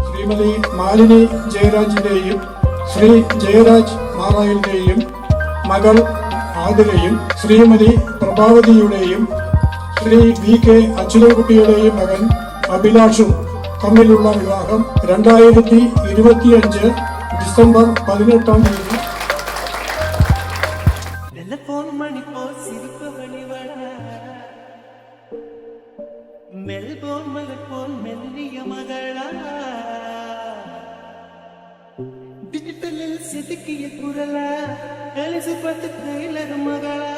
ശ്രീമതി മാലിനി ജയരാജിന്റെയും ശ്രീ ജയരാജ് മാറായിലിന്റെയും മകൾ ആതിരയും Shrimati പ്രഭാവതിയുടെയും Shri V K അച്യുതകുട്ടിയുടെയും മകൻ അഭിലാഷും തമ്മിലുള്ള വിവാഹം 2025 ഡിസംബർ 18-ാം തീയതി டிஜிட்டலில் செதுக்கிய குரலா எலிசபெத் டெய்லர் மகளா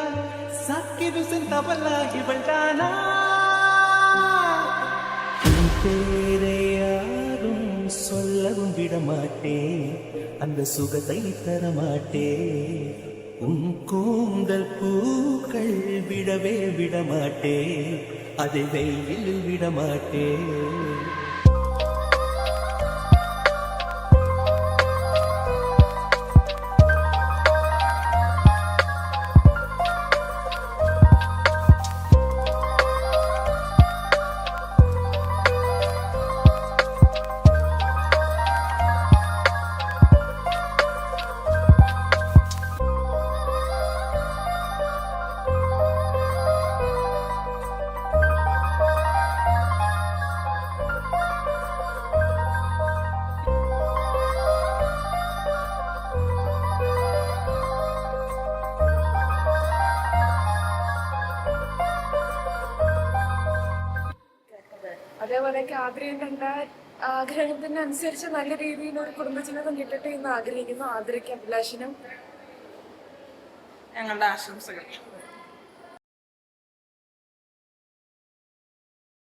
சாக்கிருசன் தபலா இவள்தானா பேரை யாரும் சொல்லவும் விடமாட்டேன் அந்த சுகத்தை தரமாட்டேன் உன் கூந்தல் பூக்கள் விடவே விடமாட்டேன் அதை வெயிலில் விடமாட்டேன் അതേപോലെ ആഗ്രഹം കണ്ട ആഗ്രഹത്തിനനുസരിച്ച് നല്ല രീതിയിൽ ഒരു കുടുംബജീവിതം കിട്ടട്ടെ എന്ന് ആഗ്രഹിക്കുന്നു. ആദരയ്ക്ക് അഭിലാഷനും ഞങ്ങളുടെ ആശംസകൾ.